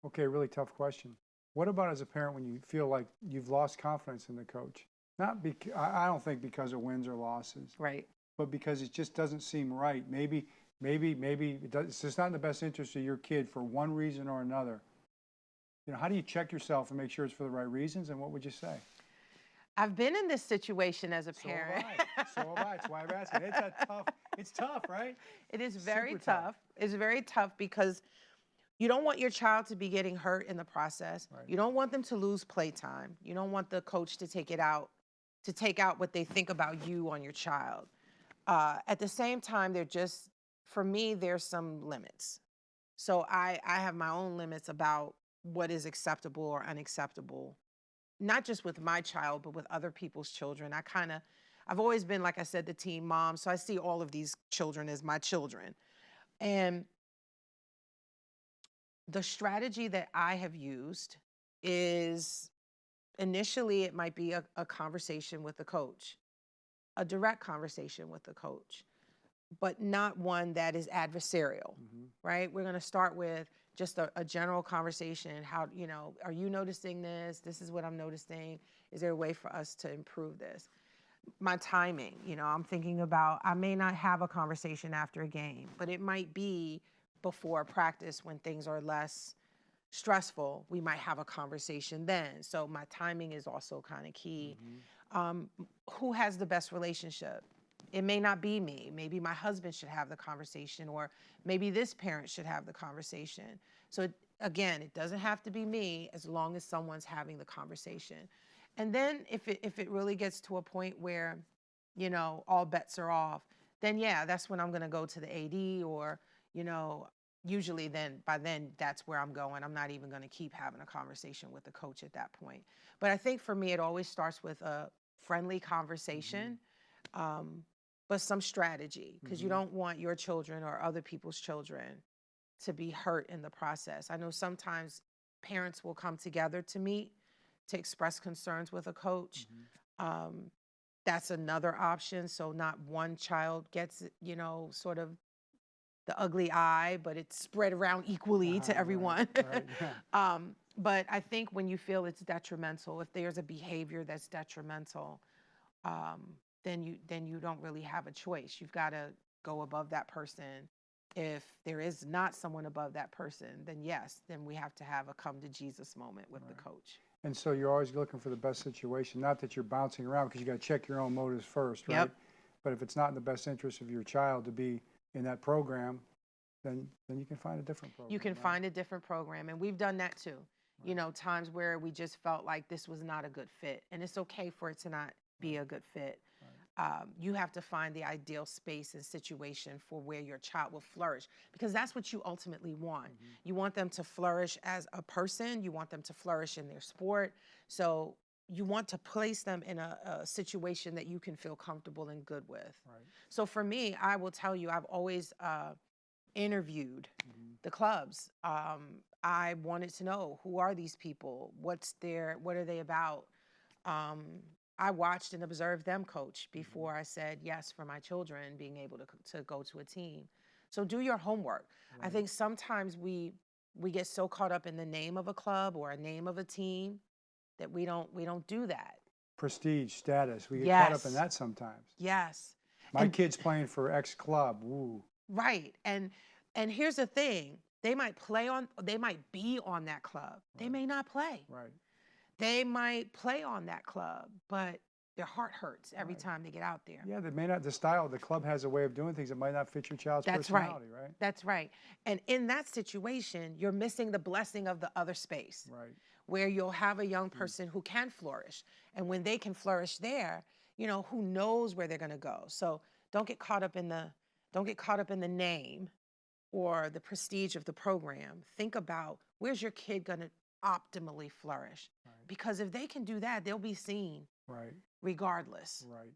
Okay, really tough question. What about as a parent when you feel like you've lost confidence in the coach? Not because I don't think because of wins or losses, Right. but because it just doesn't seem right. Maybe it's just not in the best interest of your kid for one reason or another. You know, how do you check yourself and make sure it's for the right reasons? And what would you say? I've been in this situation as a So have parent. I. So have I. That's why I'm asking. It's tough, right? It is very Super tough. It's very tough because you don't want your child to be getting hurt in the process. Right. You don't want them to lose playtime. You don't want the coach to take out what they think about you on your child. At the same time, for me, there's some limits. So I have my own limits about what is acceptable or unacceptable, not just with my child, but with other people's children. I've always been, like I said, the team mom. So I see all of these children as my children. And the strategy that I have used is initially it might be a conversation with the coach, a direct conversation with the coach, but not one that is adversarial, right? We're going to start with just a general conversation. How, are you noticing this? This is what I'm noticing. Is there a way for us to improve this? My timing, I'm thinking about, I may not have a conversation after a game, but it might be before practice when things are less stressful. We might have a conversation then. So my timing is also kind of key. Who has the best relationship? It may not be me. Maybe my husband should have the conversation, or maybe this parent should have the conversation. So again, it doesn't have to be me as long as someone's having the conversation. And then if it really gets to a point where, all bets are off, then yeah, that's when I'm going to go to the AD, or, usually by then that's where I'm going. I'm not even going to keep having a conversation with the coach at that point. But I think for me, it always starts with a friendly conversation. But some strategy, because you don't want your children or other people's children to be hurt in the process. I know sometimes parents will come together to meet to express concerns with a coach. That's another option. So not one child gets, sort of the ugly eye, but it's spread around equally to everyone. Right, yeah. But I think when you feel it's detrimental, if there's a behavior that's detrimental, then you don't really have a choice. You've got to go above that person. If there is not someone above that person, then yes, then we have to have a come to Jesus moment with the coach. And so you're always looking for the best situation, not that you're bouncing around, because you got to check your own motives first, right? Yep. But if it's not in the best interest of your child to be in that program, then you can find a different program. You can find a different program, and we've done that too. Times where we just felt like this was not a good fit, and it's okay for it to not be a good fit. You have to find the ideal space and situation for where your child will flourish, because that's what you ultimately want. You want them to flourish as a person. You want them to flourish in their sport. So you want to place them in a situation that you can feel comfortable and good with. So for me, I will tell you, I've always interviewed the clubs. I wanted to know, who are these people? What are they about? I watched and observed them coach before I said yes for my children being able to go to a team. So do your homework. I think sometimes we get so caught up in the name of a club or a name of a team that we don't do that. Prestige, status, we get caught up in that sometimes. Yes. My kid's playing for X club. Ooh. Right. And here's the thing. They might be on that club. They may not play. Right. They might play on that club, but their heart hurts every time they get out there. Yeah, they may not, the club has a way of doing things that might not fit your child's personality, right? That's right. And in that situation, you're missing the blessing of the other space. Right. Where you'll have a young person who can flourish. And when they can flourish there, who knows where they're going to go. So don't get caught up in the name or the prestige of the program. Think about, where's your kid going to optimally flourish? Because if they can do that, they'll be seen regardless. Right.